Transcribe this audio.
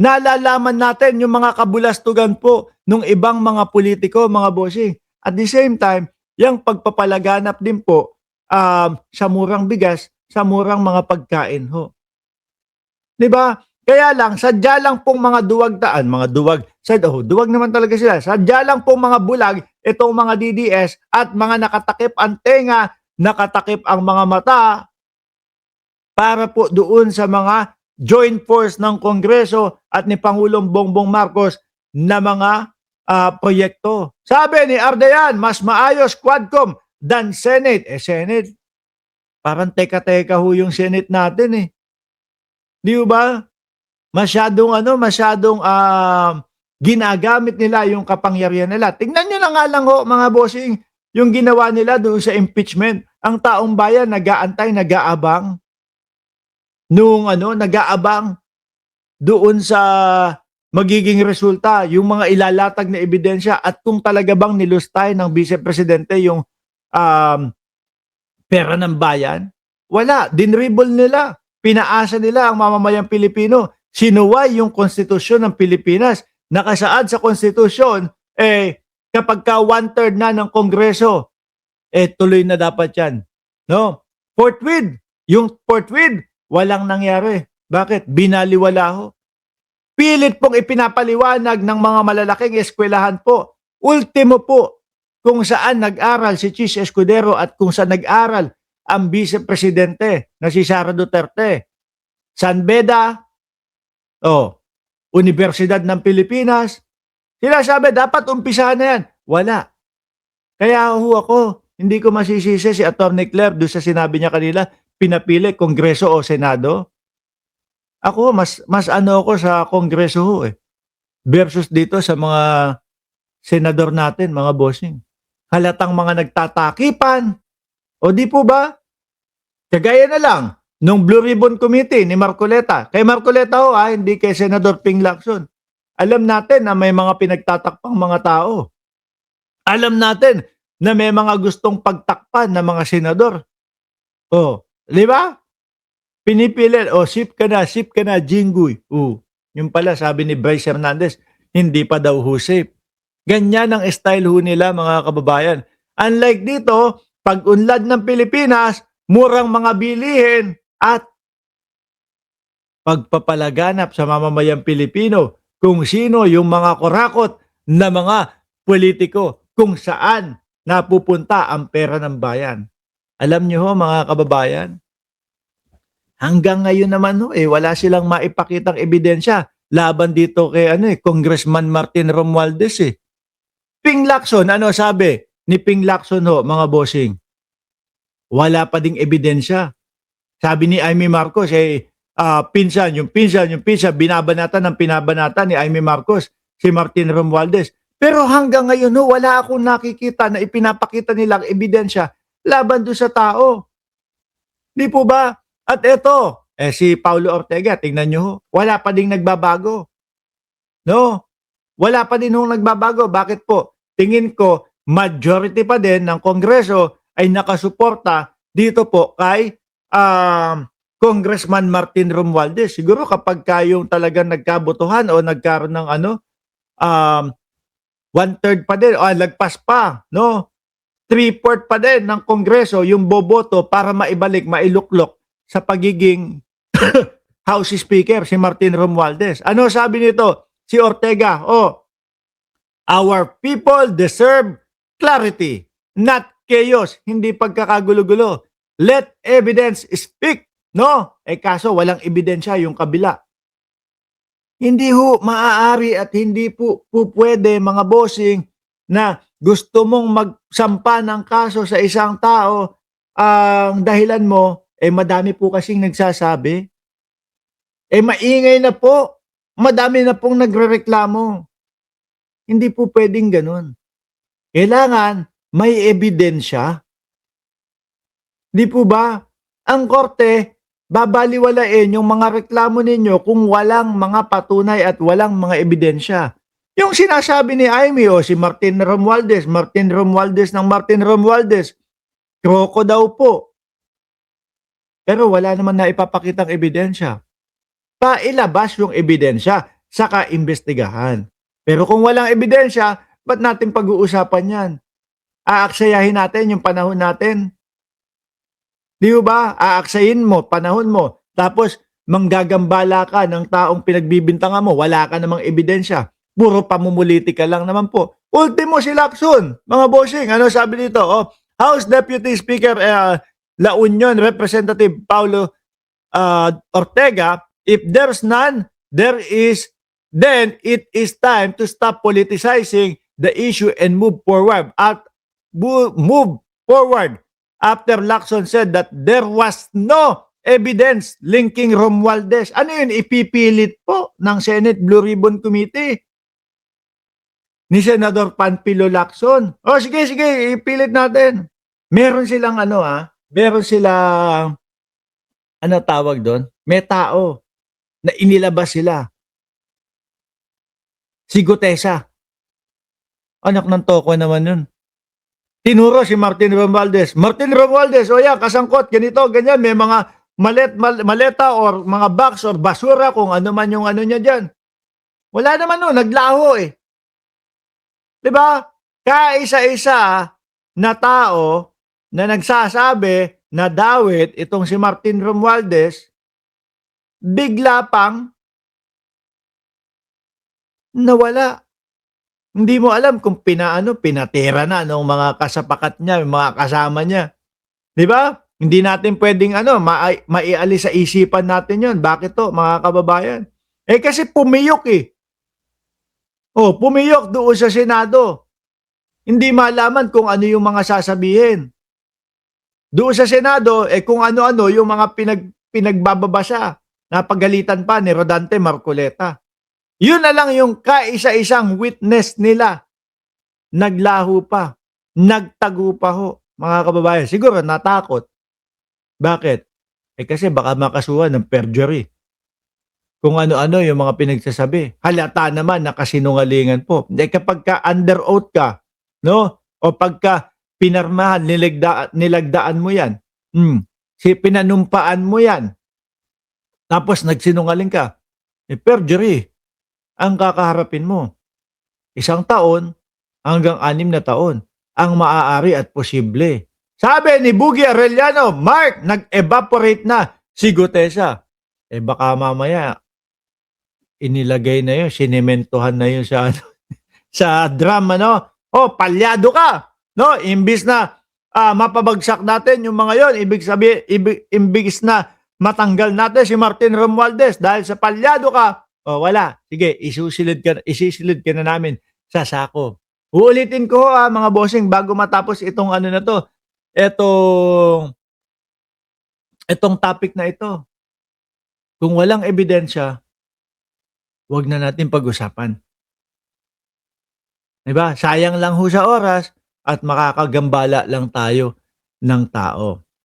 Nalalaman natin yung mga kabulastugan po nung ibang mga politiko, mga bossing. At the same time, yung pagpapalaganap din po sa murang bigas, sa murang mga pagkain ho. 'Di ba? Kaya lang, sadya lang pong mga duwagdaan, mga duwag naman talaga sila. Sadya lang pong mga bulag, itong mga DDS at mga nakatakip ang tenga, nakatakip ang mga mata para po doon sa mga joint force ng Kongreso at ni Pangulong Bongbong Marcos na mga proyekto. Sabi ni Ardayan, mas maayos Quadcom than Senate. Senate, parang teka-teka ho yung Senate natin eh. Di ba? Masyadong ginagamit nila yung kapangyarihan nila. Tingnan nyo na nga lang ho, mga bossing, yung ginawa nila doon sa impeachment. Ang taong bayan nag-aantay, nag-aabang nag-aabang doon sa magiging resulta, yung mga ilalatag na ebidensya at kung talaga bang nilustay ng Vice Presidente yung pera ng bayan. Wala, dinribble nila. Pinaasa nila ang mamamayang Pilipino. Sinuway yung konstitusyon ng Pilipinas. Nakasaad sa konstitusyon, kapag ka 1/3 na ng Kongreso, tuloy na dapat yan. No? Forthwith, yung forthwith, walang nangyari. Bakit? Binaliwala ho. Pilit pong ipinapaliwanag ng mga malalaking eskwelahan po. Ultimo po, kung saan nag-aral si Chis Escudero at kung saan nag-aral ang Vice Presidente na si Sara Duterte. San Beda, Universidad ng Pilipinas. Sila sabi, dapat umpisahan na yan. Wala. Kaya ho ako, hindi ko masisisi si Atty. Claire doon sa sinabi niya kanila, pinapili Kongreso o Senado. Ako, mas ano ako sa Kongreso ho versus dito sa mga senador natin, mga bossing. Halatang mga nagtatakipan. O di po ba? Kagaya na lang, nung Blue Ribbon Committee ni Marcoleta. Kay Marcoleta ho hindi kay Senador Ping Lacson. Alam natin na may mga pinagtatakpang mga tao. Alam natin na may mga gustong pagtakpan ng mga senador. Di ba? Pinipilit, sip ka na, Jinggoy. Yung pala, sabi ni Bryce Hernandez, hindi pa daw ho safe. Ganyan ang style ho nila, mga kababayan. Unlike dito, pag-unlad ng Pilipinas, murang mga bilihin at pagpapalaganap sa mamamayang Pilipino kung sino yung mga kurakot na mga politiko, kung saan napupunta ang pera ng bayan. Alam niyo ho, mga kababayan, hanggang ngayon naman wala silang maipakitang ebidensya laban dito kay Congressman Martin Romualdez Ping Lacson, ano sabi ni Ping Lacson mga bossing? Wala pa ding ebidensya. Sabi ni Amy Marcos pinsan, binabanatan ng pinabanatan ni Amy Marcos si Martin Romualdez. Pero hanggang ngayon wala akong nakikita na ipinapakita nilang ebidensya laban doon sa tao. Di po ba? At eto, si Paulo Ortega, tingnan nyo wala pa ding nagbabago. No? Wala pa din nagbabago. Bakit po? Tingin ko, majority pa din ng Kongreso ay nakasuporta dito po kay Congressman Martin Romualdez. Siguro kapag kayong talagang nagkabotohan o nagkaroon ng 1/3 pa din, lagpas pa, no? 3/4 pa din ng Kongreso yung boboto para maibalik, mailuklok sa pagiging House Speaker si Martin Romualdez. Ano sabi nito? Si Ortega, our people deserve clarity, not chaos, hindi pagkakagulo-gulo. Let evidence speak, no? Kaso walang ebidensya yung kabila. Hindi maaari at hindi po pwede, mga bossing, na gusto mong magsampa ng kaso sa isang tao, ang dahilan mo, madami po kasing nagsasabi. Maingay na po. Madami na pong nagrereklamo. Hindi po pwedeng ganun. Kailangan may ebidensya. Di po ba? Ang korte, babaliwalain yung mga reklamo ninyo kung walang mga patunay at walang mga ebidensya. Yung sinasabi ni Amy si Martin Romualdez ng Martin Romualdez, kroko daw po. Pero wala naman na ipapakitang ebidensya. Pailabas yung ebidensya. saka imbestigahan. Pero kung walang ebidensya, ba't natin pag-uusapan yan? Aaksayahin natin yung panahon natin. Di ba? Aaksayin mo, panahon mo. Tapos, manggagambala ka ng taong pinagbibintangan mo. Wala ka namang ebidensya. Puro pamumuliti ka lang naman po. Ultimo si Lacson, mga bossing. Ano sabi dito? Oh, House Deputy Speaker La Union Representative Paulo Ortega, if there's none, then it is time to stop politicizing the issue and move forward. Move forward. After Lacson said that there was no evidence linking Romualdez. Ano yun? Ipipilit po ng Senate Blue Ribbon Committee ni Senador Panfilo Lacson. O sige, ipilit natin. Meron silang meron silang, ano tawag doon? May tao na inilabas sila. Si Gutesa. Anak ng toko naman yun. Tinuro si Martin Romualdez. Martin Romualdez, o yan, kasangkot, ganito, ganyan, may mga maleta or mga box or basura, kung ano man yung ano niya dyan. Wala naman no, naglaho eh. Diba? Kaisa-isa na tao na nagsasabi na dawit itong si Martin Romualdez, bigla pang nawala. Hindi mo alam kung pinatira na ng mga kasapakat niya, mga kasama niya. 'Di ba? Hindi natin pwedeng maialis sa isipan natin 'yon. Bakit to, mga kababayan? Kasi pumiyok eh. Oh, pumiyok doon sa Senado. Hindi malaman kung ano yung mga sasabihin. Doon sa Senado, kung ano-ano yung mga pinagbababasa. Napagalitan pa ni Rodante Marcoleta. Yun na lang yung kaisa-isang witness nila. Naglaho pa. Nagtago pa ho, mga kababayan. Siguro natakot. Bakit? Kasi baka makasuhan ng perjury. Kung ano-ano yung mga pinagsasabi. Halata naman na kasinungalingan po. Kapag ka under oath ka, no? O pagka pinarmahan, nilagdaan mo yan. Pinanumpaan mo yan. Tapos nagsinungaling ka. Perjury ang kakaharapin mo. 1 taon hanggang 6 na taon ang maaari at posible. Sabi ni Bugi Arellano, Mark, nag-evaporate na si Gutesa. Baka mamaya inilagay na yun, sinementohan na yun sa sa drum, palyado ka, no? Imbis na mapabagsak natin yung mga yon, imbis na matanggal natin si Martin Romualdez dahil sa palyado ka, wala. Sige, isisilid ka na namin sa sako. Uulitin ko mga bossing bago matapos itong na to. Itong topic na ito. Kung walang ebidensya, wag na natin pag-usapan. Diba? Sayang lang ho sa oras at makakagambala lang tayo ng tao.